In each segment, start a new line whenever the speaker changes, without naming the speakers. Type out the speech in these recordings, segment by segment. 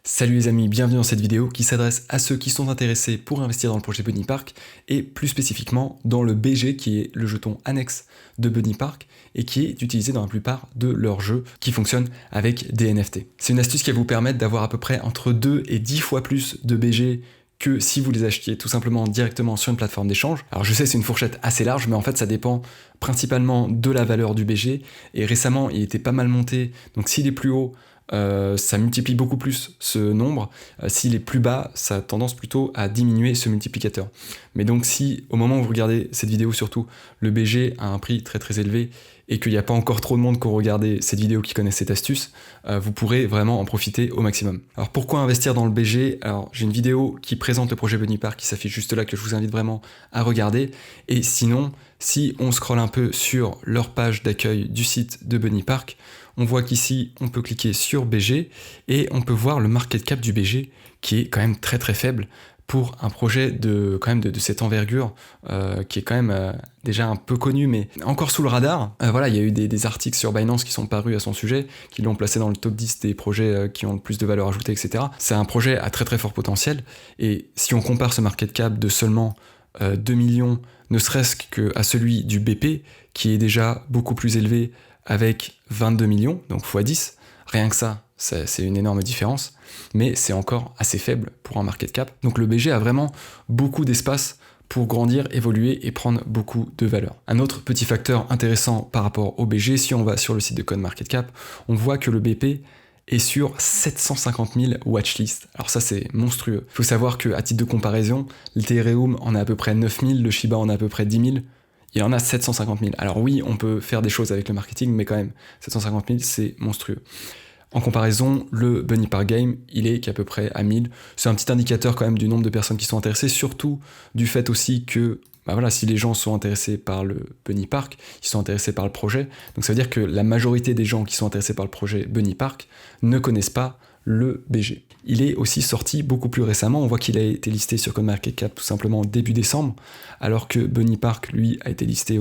Salut les amis, bienvenue dans cette vidéo qui s'adresse à ceux qui sont intéressés pour investir dans le projet Bunny Park et plus spécifiquement dans le BG qui est le jeton annexe de Bunny Park et qui est utilisé dans la plupart de leurs jeux qui fonctionnent avec des NFT. C'est une astuce qui va vous permettre d'avoir à peu près entre 2 et 10 fois plus de BG que si vous les achetiez tout simplement directement sur une plateforme d'échange. Alors je sais c'est une fourchette assez large, mais en fait ça dépend principalement de la valeur du BG et récemment il était pas mal monté, donc s'il est plus haut, ça multiplie beaucoup plus ce nombre. S'il est plus bas, ça a tendance plutôt à diminuer ce multiplicateur. Mais donc si au moment où vous regardez cette vidéo surtout, le BG a un prix très très élevé et qu'il n'y a pas encore trop de monde qui ont regardé cette vidéo qui connaissent cette astuce, vous pourrez vraiment en profiter au maximum. Alors pourquoi investir dans le BG? Alors j'ai une vidéo qui présente le projet Bunny Park qui s'affiche juste là que je vous invite vraiment à regarder. Et sinon, si on scrolle un peu sur leur page d'accueil du site de Bunny Park, on voit qu'ici, on peut cliquer sur BG et on peut voir le market cap du BG qui est quand même très très faible pour un projet de cette envergure qui est quand même déjà un peu connu mais encore sous le radar. Voilà, il y a eu des articles sur Binance qui sont parus à son sujet, qui l'ont placé dans le top 10 des projets qui ont le plus de valeur ajoutée, etc. C'est un projet à très très fort potentiel et si on compare ce market cap de seulement 2 millions, ne serait-ce qu'à celui du BP qui est déjà beaucoup plus élevé avec 22 millions, donc x10, rien que ça, c'est une énorme différence, mais c'est encore assez faible pour un market cap. Donc le BG a vraiment beaucoup d'espace pour grandir, évoluer et prendre beaucoup de valeur. Un autre petit facteur intéressant par rapport au BG, si on va sur le site de CoinMarketCap, on voit que le BP est sur 750 000 watchlist. Alors ça c'est monstrueux. Il faut savoir qu'à titre de comparaison, l'Ethereum en a à peu près 9 000, le Shiba en a à peu près 10 000, il en a 750 000. Alors oui, on peut faire des choses avec le marketing, mais quand même, 750 000, c'est monstrueux. En comparaison, le Bunny Park Game, il est qu'à peu près à 1000. C'est un petit indicateur quand même du nombre de personnes qui sont intéressées, surtout du fait aussi que, si les gens sont intéressés par le Bunny Park, ils sont intéressés par le projet. Donc ça veut dire que la majorité des gens qui sont intéressés par le projet Bunny Park ne connaissent pas le BG. Il est aussi sorti beaucoup plus récemment, on voit qu'il a été listé sur CoinMarketCap tout simplement début décembre, alors que Bunny Park, lui, a été listé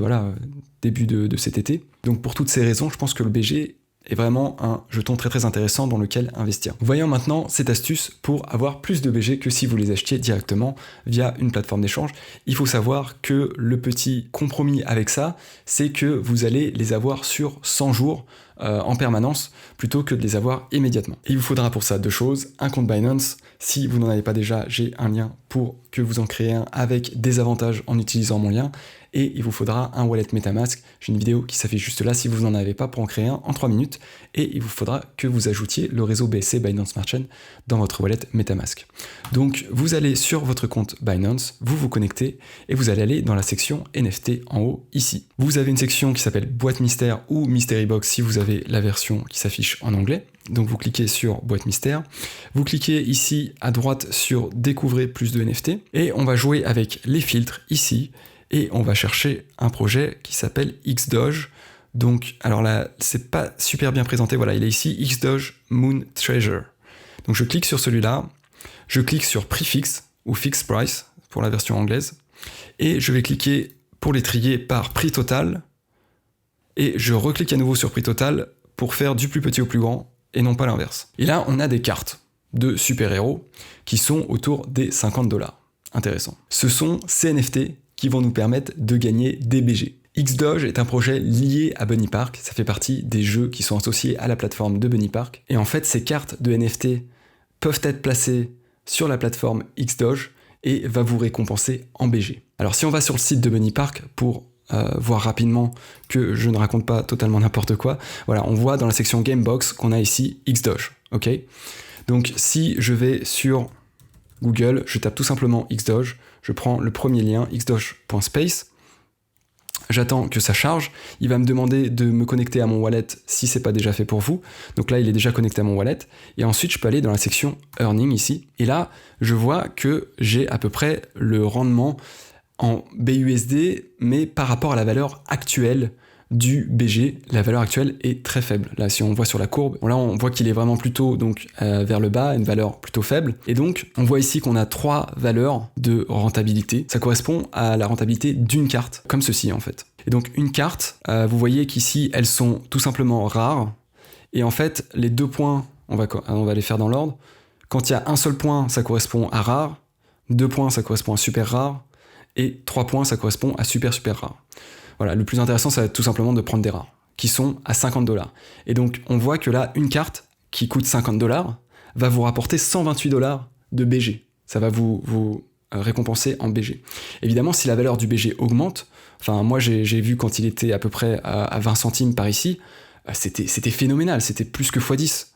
début de cet été. Donc pour toutes ces raisons, je pense que le BG est vraiment un jeton très très intéressant dans lequel investir. Voyons maintenant cette astuce pour avoir plus de BG que si vous les achetiez directement via une plateforme d'échange. Il faut savoir que le petit compromis avec ça, c'est que vous allez les avoir sur 100 jours en permanence plutôt que de les avoir immédiatement. Et il vous faudra pour ça deux choses, un compte Binance. Si vous n'en avez pas déjà, j'ai un lien pour que vous en créez un avec des avantages en utilisant mon lien. Et il vous faudra un wallet MetaMask. J'ai une vidéo qui s'affiche juste là si vous n'en avez pas pour en créer un en 3 minutes. Et il vous faudra que vous ajoutiez le réseau BSC Binance Smart Chain dans votre wallet MetaMask. Donc vous allez sur votre compte Binance, vous vous connectez et vous allez aller dans la section NFT en haut ici. Vous avez une section qui s'appelle boîte mystère ou mystery box si vous avez la version qui s'affiche en anglais. Donc vous cliquez sur boîte mystère, vous cliquez ici à droite sur découvrir plus de NFT et on va jouer avec les filtres ici. Et on va chercher un projet qui s'appelle XDoge. Donc, alors là, c'est pas super bien présenté. Voilà, il est ici, XDoge Moon Treasure. Donc, je clique sur celui-là. Je clique sur prix fixe ou fixed price pour la version anglaise. Et je vais cliquer pour les trier par prix total. Et je reclique à nouveau sur prix total pour faire du plus petit au plus grand et non pas l'inverse. Et là, on a des cartes de super-héros qui sont autour des 50 $. Intéressant. Ce sont ces NFT qui vont nous permettre de gagner des BG. XDoge est un projet lié à Bunny Park, ça fait partie des jeux qui sont associés à la plateforme de Bunny Park. Et en fait, ces cartes de NFT peuvent être placées sur la plateforme XDoge et va vous récompenser en BG. Alors si on va sur le site de Bunny Park pour voir rapidement que je ne raconte pas totalement n'importe quoi, voilà, on voit dans la section Gamebox qu'on a ici XDoge, ok ? Donc si je vais sur Google, je tape tout simplement XDoge, je prends le premier lien, xdoge.space, j'attends que ça charge, il va me demander de me connecter à mon wallet si c'est pas déjà fait pour vous, donc là il est déjà connecté à mon wallet, et ensuite je peux aller dans la section Earning ici, et là je vois que j'ai à peu près le rendement en BUSD, mais par rapport à la valeur actuelle du BG, la valeur actuelle est très faible. Là, si on voit sur la courbe, là on voit qu'il est vraiment plutôt vers le bas, une valeur plutôt faible. Et donc, on voit ici qu'on a 3 valeurs de rentabilité. Ça correspond à la rentabilité d'une carte, comme ceci en fait. Et donc, une carte, vous voyez qu'ici, elles sont tout simplement rares. Et en fait, les 2 points, on va les faire dans l'ordre. Quand il y a un seul point, ça correspond à rare, 2 points, ça correspond à super rare, et 3 points, ça correspond à super super rare. Voilà, le plus intéressant, ça va être tout simplement de prendre des rares, qui sont à 50$. Et donc, on voit que là, une carte qui coûte 50$ va vous rapporter 128$ de BG. Ça va vous récompenser en BG. Évidemment, si la valeur du BG augmente, enfin, moi, j'ai vu quand il était à peu près à 20 centimes par ici, c'était phénoménal, c'était plus que x10.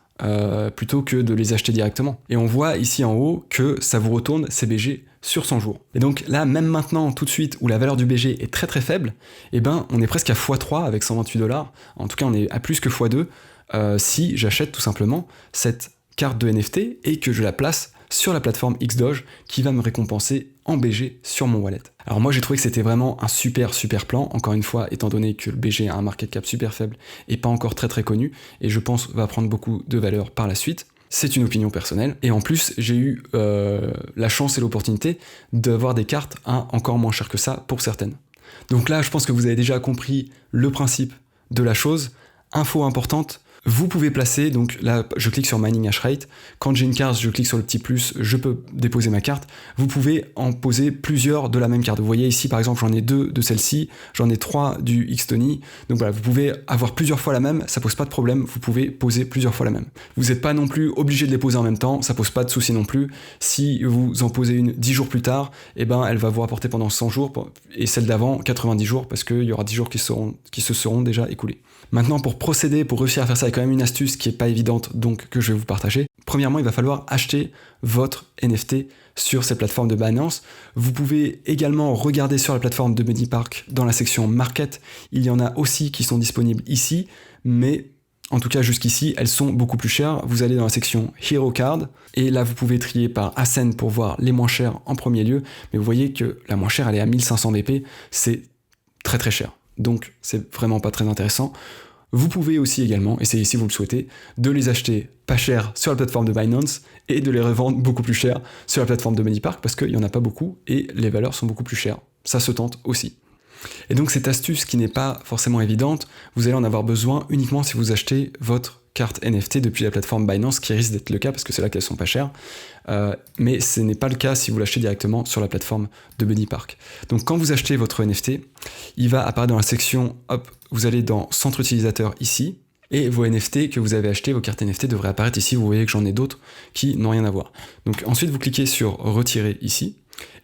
Plutôt que de les acheter directement. Et on voit ici en haut que ça vous retourne ces BG sur 100 jours. Et donc là, même maintenant, tout de suite, où la valeur du BG est très très faible, eh ben, on est presque à x3 avec 128$. En tout cas, on est à plus que x2 si j'achète tout simplement cette carte de NFT et que je la place sur la plateforme Xdoge qui va me récompenser en BG sur mon wallet. Alors moi j'ai trouvé que c'était vraiment un super plan, encore une fois étant donné que le BG a un market cap super faible et pas encore très très connu, et je pense va prendre beaucoup de valeur par la suite. C'est une opinion personnelle, et en plus j'ai eu la chance et l'opportunité d'avoir des cartes à encore moins cher que ça pour certaines. Donc là je pense que vous avez déjà compris le principe de la chose. Info importante, vous pouvez placer, donc là je clique sur Mining Hash Rate, quand j'ai une carte je clique sur le petit plus, je peux déposer ma carte, vous pouvez en poser plusieurs de la même carte. Vous voyez ici par exemple j'en ai 2 de celle-ci, j'en ai 3 du Xtony, donc voilà, vous pouvez avoir plusieurs fois la même, ça pose pas de problème, vous pouvez poser plusieurs fois la même. Vous n'êtes pas non plus obligé de les poser en même temps, ça pose pas de souci non plus. Si vous en posez une 10 jours plus tard, eh ben elle va vous rapporter pendant 100 jours, et celle d'avant 90 jours, parce qu'il y aura 10 jours qui se seront déjà écoulés. Maintenant, pour procéder, pour réussir à faire ça, il y a quand même une astuce qui n'est pas évidente, donc que je vais vous partager. Premièrement, il va falloir acheter votre NFT sur cette plateforme de Binance. Vous pouvez également regarder sur la plateforme de Bunny Park dans la section Market. Il y en a aussi qui sont disponibles ici, mais en tout cas jusqu'ici, elles sont beaucoup plus chères. Vous allez dans la section Hero Card, et là vous pouvez trier par Ascend pour voir les moins chères en premier lieu, mais vous voyez que la moins chère, elle est à 1500 BP, c'est très très cher. Donc c'est vraiment pas très intéressant. Vous pouvez aussi également, essayer si vous le souhaitez, de les acheter pas cher sur la plateforme de Binance et de les revendre beaucoup plus cher sur la plateforme de Bunny Park parce qu'il n'y en a pas beaucoup et les valeurs sont beaucoup plus chères. Ça se tente aussi. Et donc cette astuce qui n'est pas forcément évidente, vous allez en avoir besoin uniquement si vous achetez votre carte NFT depuis la plateforme Binance, qui risque d'être le cas parce que c'est là qu'elles sont pas chères, mais ce n'est pas le cas si vous l'achetez directement sur la plateforme de Bunny Park. Donc quand vous achetez votre NFT, il va apparaître dans la section, hop, vous allez dans Centre utilisateur ici, et vos NFT que vous avez achetés, vos cartes NFT devraient apparaître ici. Vous voyez que j'en ai d'autres qui n'ont rien à voir. Donc ensuite vous cliquez sur retirer ici,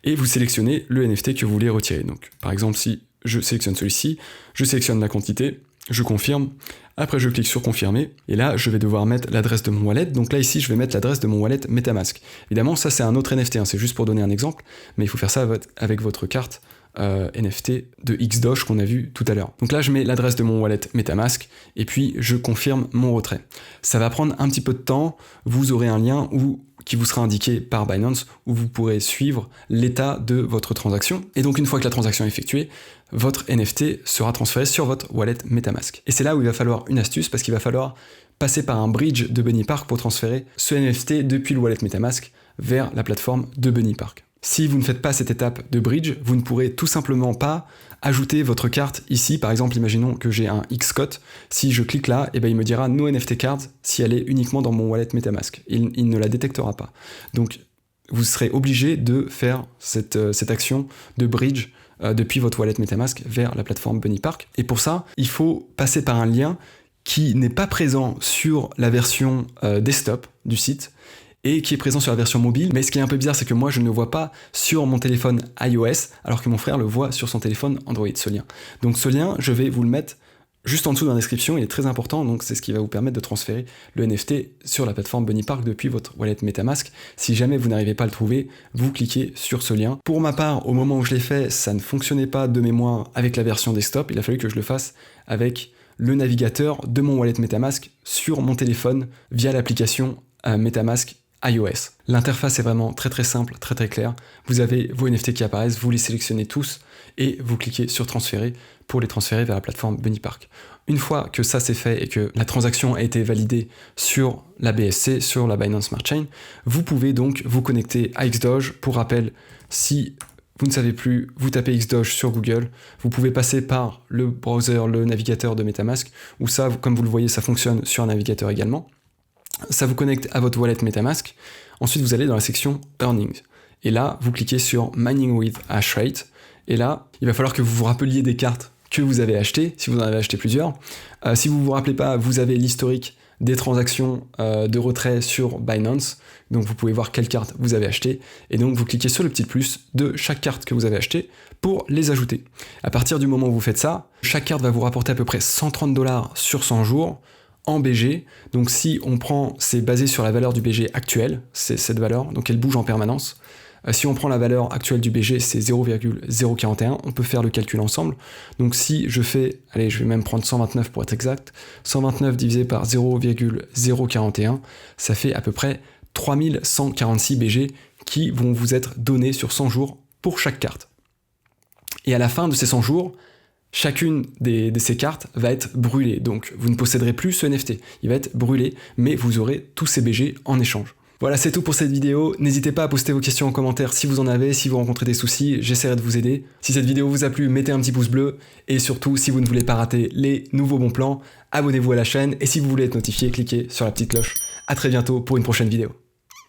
et vous sélectionnez le NFT que vous voulez retirer. Donc par exemple si je sélectionne celui-ci, je sélectionne la quantité, je confirme, après je clique sur confirmer, et là je vais devoir mettre l'adresse de mon wallet. Donc là ici je vais mettre l'adresse de mon wallet MetaMask. Évidemment ça c'est un autre NFT, c'est juste pour donner un exemple, mais il faut faire ça avec votre carte NFT de Xdoge qu'on a vu tout à l'heure. Donc là je mets l'adresse de mon wallet MetaMask, et puis je confirme mon retrait. Ça va prendre un petit peu de temps, vous aurez un lien qui vous sera indiqué par Binance, où vous pourrez suivre l'état de votre transaction. Et donc une fois que la transaction est effectuée, votre NFT sera transféré sur votre wallet MetaMask. Et c'est là où il va falloir une astuce, parce qu'il va falloir passer par un bridge de Bunny Park pour transférer ce NFT depuis le wallet MetaMask vers la plateforme de Bunny Park. Si vous ne faites pas cette étape de bridge, vous ne pourrez tout simplement pas ajouter votre carte ici. Par exemple, imaginons que j'ai un Xcot. Si je clique là, eh ben, il me dira No NFT Card si elle est uniquement dans mon wallet MetaMask. Il ne la détectera pas. Donc, vous serez obligé de faire cette action de bridge depuis votre wallet MetaMask vers la plateforme Bunny Park. Et pour ça, il faut passer par un lien qui n'est pas présent sur la version desktop du site, et qui est présent sur la version mobile. Mais ce qui est un peu bizarre, c'est que moi je ne le vois pas sur mon téléphone iOS, alors que mon frère le voit sur son téléphone Android, ce lien. Donc ce lien, je vais vous le mettre juste en dessous dans la description, il est très important, donc c'est ce qui va vous permettre de transférer le NFT sur la plateforme Bunny Park depuis votre wallet MetaMask. Si jamais vous n'arrivez pas à le trouver, vous cliquez sur ce lien. Pour ma part, au moment où je l'ai fait, ça ne fonctionnait pas de mémoire avec la version desktop, il a fallu que je le fasse avec le navigateur de mon wallet MetaMask sur mon téléphone via l'application MetaMask iOS. L'interface est vraiment très très simple, très très claire. Vous avez vos NFT qui apparaissent, vous les sélectionnez tous et vous cliquez sur transférer pour les transférer vers la plateforme Bunny Park. Une fois que ça c'est fait et que la transaction a été validée sur la BSC, sur la Binance Smart Chain, vous pouvez donc vous connecter à Xdoge. Pour rappel, si vous ne savez plus, vous tapez Xdoge sur Google, vous pouvez passer par le browser, le navigateur de MetaMask, où ça, comme vous le voyez, ça fonctionne sur un navigateur également. Ça vous connecte à votre wallet MetaMask. Ensuite, vous allez dans la section Earnings. Et là, vous cliquez sur Mining with Hashrate. Et là, il va falloir que vous vous rappeliez des cartes que vous avez achetées, si vous en avez acheté plusieurs. Si vous ne vous rappelez pas, vous avez l'historique des transactions de retrait sur Binance. Donc vous pouvez voir quelle carte vous avez acheté. Et donc vous cliquez sur le petit plus de chaque carte que vous avez achetée pour les ajouter. À partir du moment où vous faites ça, chaque carte va vous rapporter à peu près 130 $ sur 100 jours en BG. Donc si on prend, c'est basé sur la valeur du BG actuelle, c'est cette valeur, donc elle bouge en permanence. Si on prend la valeur actuelle du BG, c'est 0,041, on peut faire le calcul ensemble. Donc si je fais, allez, je vais même prendre 129 pour être exact, 129 divisé par 0,041, ça fait à peu près 3146 BG qui vont vous être donnés sur 100 jours pour chaque carte. Et à la fin de ces 100 jours, chacune de ces cartes va être brûlée. Donc vous ne posséderez plus ce NFT, il va être brûlé, mais vous aurez tous ces BG en échange. Voilà, c'est tout pour cette vidéo. N'hésitez pas à poster vos questions en commentaire si vous en avez, si vous rencontrez des soucis, j'essaierai de vous aider. Si cette vidéo vous a plu, mettez un petit pouce bleu. Et surtout, si vous ne voulez pas rater les nouveaux bons plans, abonnez-vous à la chaîne. Et si vous voulez être notifié, cliquez sur la petite cloche. À très bientôt pour une prochaine vidéo.